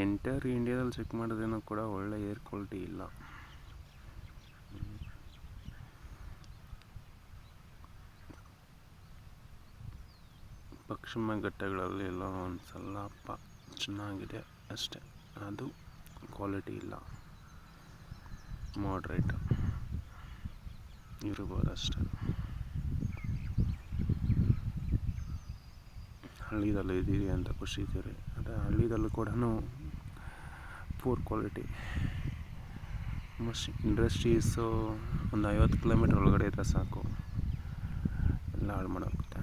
Entire ಇಂಡಿಯಾದಲ್ಲಿ check ಮಾಡಿದ್ರೂ ಕೂಡ ಒಳ್ಳೆ ಏರ್ ಕ್ವಾಲಿಟಿ ಇಲ್ಲ. ಪಶ್ಚಿಮ ಘಟ್ಟಗಳಲ್ಲಿ ಎಲ್ಲೋ ಒಂದು ಸ್ವಲ್ಪ ಚೆನ್ನಾಗಿದೆ ಅಷ್ಟೆ, ಅದು ಕ್ವಾಲಿಟಿ ಇಲ್ಲ, ಮಾಡ್ರೇಟ್ ಇರ್ಬೋದು ಅಷ್ಟೆ. ಹಳ್ಳಿದಲ್ಲಿ ಇದ್ದೀರಿ ಅಂತ ಖುಷಿ ಇದ್ದೀರಿ, ಅದೇ ಹಳ್ಳಿದಲ್ಲೂ ಕೂಡ ಪೂರ್ ಕ್ವಾಲಿಟಿ. ಇಂಡಸ್ಟ್ರೀಸು ಒಂದು 50 ಕಿಲೋಮೀಟ್ರ್ ಒಳಗಡೆ ಇದ್ದರೆ ಸಾಕು, ಎಲ್ಲ ಹಾಳು ಮಾಡೋಗುತ್ತೆ.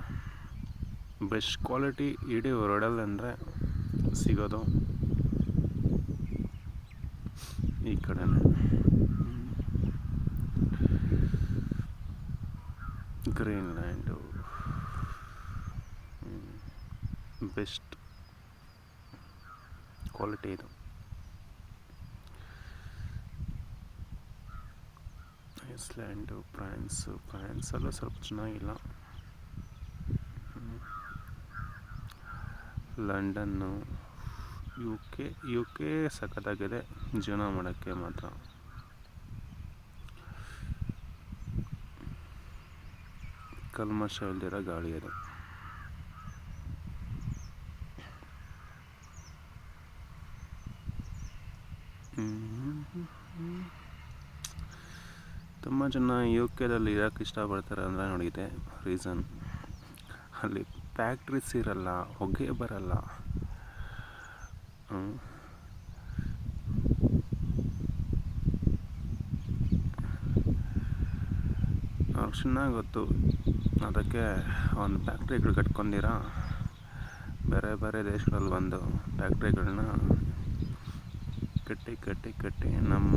ಬೆಸ್ಟ್ ಕ್ವಾಲಿಟಿ ಇಡೀ ವರ್ಲ್ಡಲ್ಲಿ ಅಂದರೆ ಸಿಗೋದು ಈ ಕಡೆನೇ. ಗ್ರೀನ್ಲ್ಯಾಂಡು ಬೆಸ್ಟ್ ಕ್ವಾಲಿಟಿ ಇದು. ಐಸ್ಲ್ಯಾಂಡು, ಫ್ರಾನ್ಸಲ್ಲೂ ಸ್ವಲ್ಪ ಚೆನ್ನಾಗಿಲ್ಲ. ಲಂಡನ್ನು, ಯು ಕೆ ಸಖತ್ತಾಗಿದೆ ಜೀವನ ಮಾಡೋಕ್ಕೆ ಮಾತ್ರ. ಕಲ್ಮಶ ಇಲ್ದಿರೋ ಗಾಳಿ ಅದು. ತುಂಬ ಜನ ಯು ಕೆದಲ್ಲಿ ಇರೋಕ್ಕೆ ಇಷ್ಟಪಡ್ತಾರೆ ಅಂದರೆ ನೋಡಿದೆ ರೀಸನ್, ಅಲ್ಲಿ ಫ್ಯಾಕ್ಟ್ರೀಸ್ ಇರಲ್ಲ, ಹೊಗೆ ಬರಲ್ಲ. ಅವ್ರಿಗೆ ಚೆನ್ನಾಗಿ ಗೊತ್ತು, ಅದಕ್ಕೆ ಒಂದು ಫ್ಯಾಕ್ಟ್ರಿಗಳು ಕಟ್ಕೊಂಡಿರ ಬೇರೆ ಬೇರೆ ದೇಶಗಳಲ್ಲಿ ಬಂದು ಫ್ಯಾಕ್ಟ್ರಿಗಳನ್ನ ಕಟ್ಟಿ ನಮ್ಮ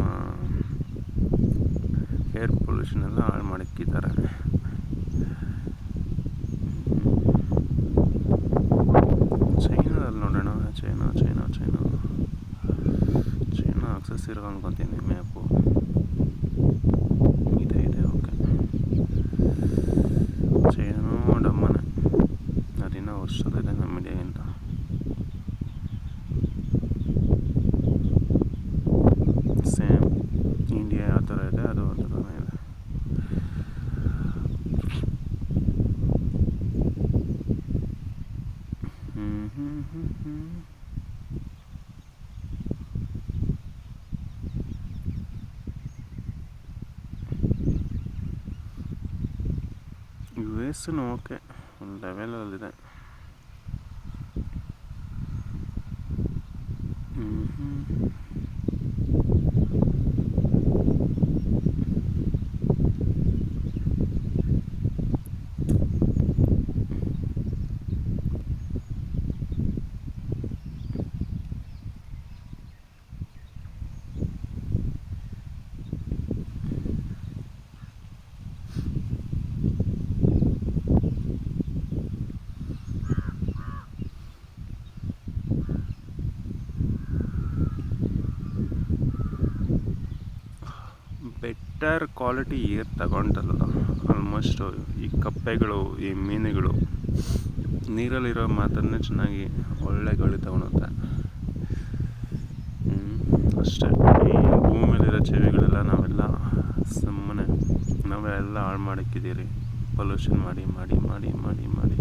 ಏರ್ ಪೊಲ್ಯೂಷನ್ ಎಲ್ಲ ಹಾಳು ಮಾಡಿಕ್ಕಿದ್ದಾರೆ. ಚೈನಾದಲ್ಲಿ ನೋಡೋಣ, ಚೈನಾ ಆಕ್ಸಸ್ ಇರೋ ಅನ್ಕೊತೀನಿ ಮ್ಯಾಪು. ಇದೆ ಓಕೆ. ಚೈನಾ ಡಮ್ಮನೆ, ಅದಿನ್ನೂ ವರ್ಷದಿದೆ ನಮ್ಮ ಇಂಡಿಯಾಗಿಂತ. ಸೇಮ್ ಇಂಡಿಯಾ ಯಾವ ಥರ ಇದೆ ಅದು ಆ ಥರನೇ ಇದೆ. US ಓಕೆ, ಒಂದು ಲೆವೆಲಲ್ಲಿದೆ. ಬೆಟರ್ ಕ್ವಾಲಿಟಿ ಏರ್ ತಗೊಂಡಲ್ಲ ಆಲ್ಮೋಸ್ಟು. ಈ ಕಪ್ಪೆಗಳು, ಈ ಮೀನುಗಳು ನೀರಲ್ಲಿರೋ ಮಾತನ್ನೇ ಚೆನ್ನಾಗಿ ಒಳ್ಳೆ ಗಾಳಿ ತಗೊಳುತ್ತೆ ಅಷ್ಟೇ. ಈ ಭೂಮಿಯಲ್ಲಿರೋ ಜೀವಿಗಳೆಲ್ಲ ನಾವೆಲ್ಲ ಸುಮ್ಮನೆ ನಾವೆಲ್ಲ ಹಾಳು ಮಾಡಿಕ್ಕಿದ್ದೀರಿ, ಪೊಲ್ಯೂಷನ್ ಮಾಡಿ ಮಾಡಿ ಮಾಡಿ ಮಾಡಿ ಮಾಡಿ.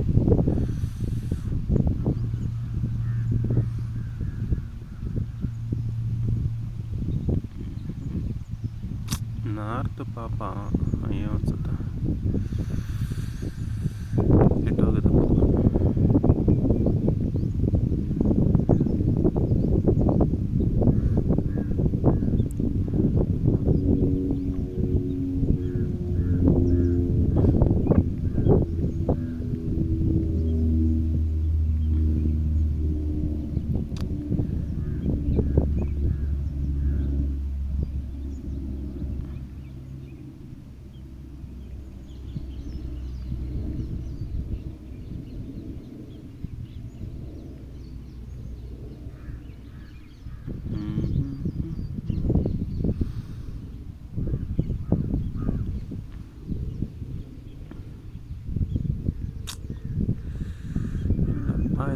ನಾರ್ತ್ ಪಾಪ ಅಯ್ಯೋ ಅನ್ಸುತ್ತೆ, ಕೆಟ್ಟೋಗಿದೆ.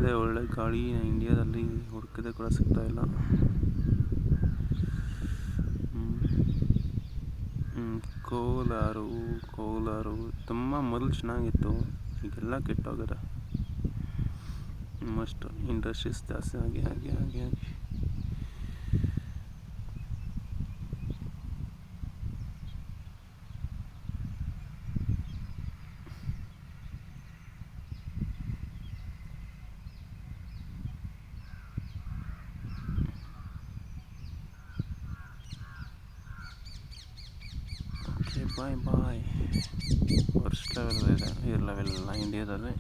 ಇದೆ ಒಳ್ಳೆ ಗಾಡಿ ಇಂಡಿಯಾದಲ್ಲಿ ಹುಡುಕಿದೆ ಕೂಡ ಸಿಗ್ತಾಯಿಲ್ಲ. ಕೋಲಾರು ತುಂಬ ಮೊದಲು ಚೆನ್ನಾಗಿತ್ತು, ಈಗೆಲ್ಲ ಕೆಟ್ಟೋಗಿದೆ. ಮಸ್ಟ್ ಇಂಡಸ್ಟ್ರೀಸ್ ಜಾಸ್ತಿ ಆಗಿ ಬಾಯ್. ವರ್ಸ್ಟ್ ಲೆವೆಲ್ ಇದೆ, ಏರ್ ಲೆವೆಲ್ ಎಲ್ಲ ಇಂಡಿಯಾದಲ್ಲಿ.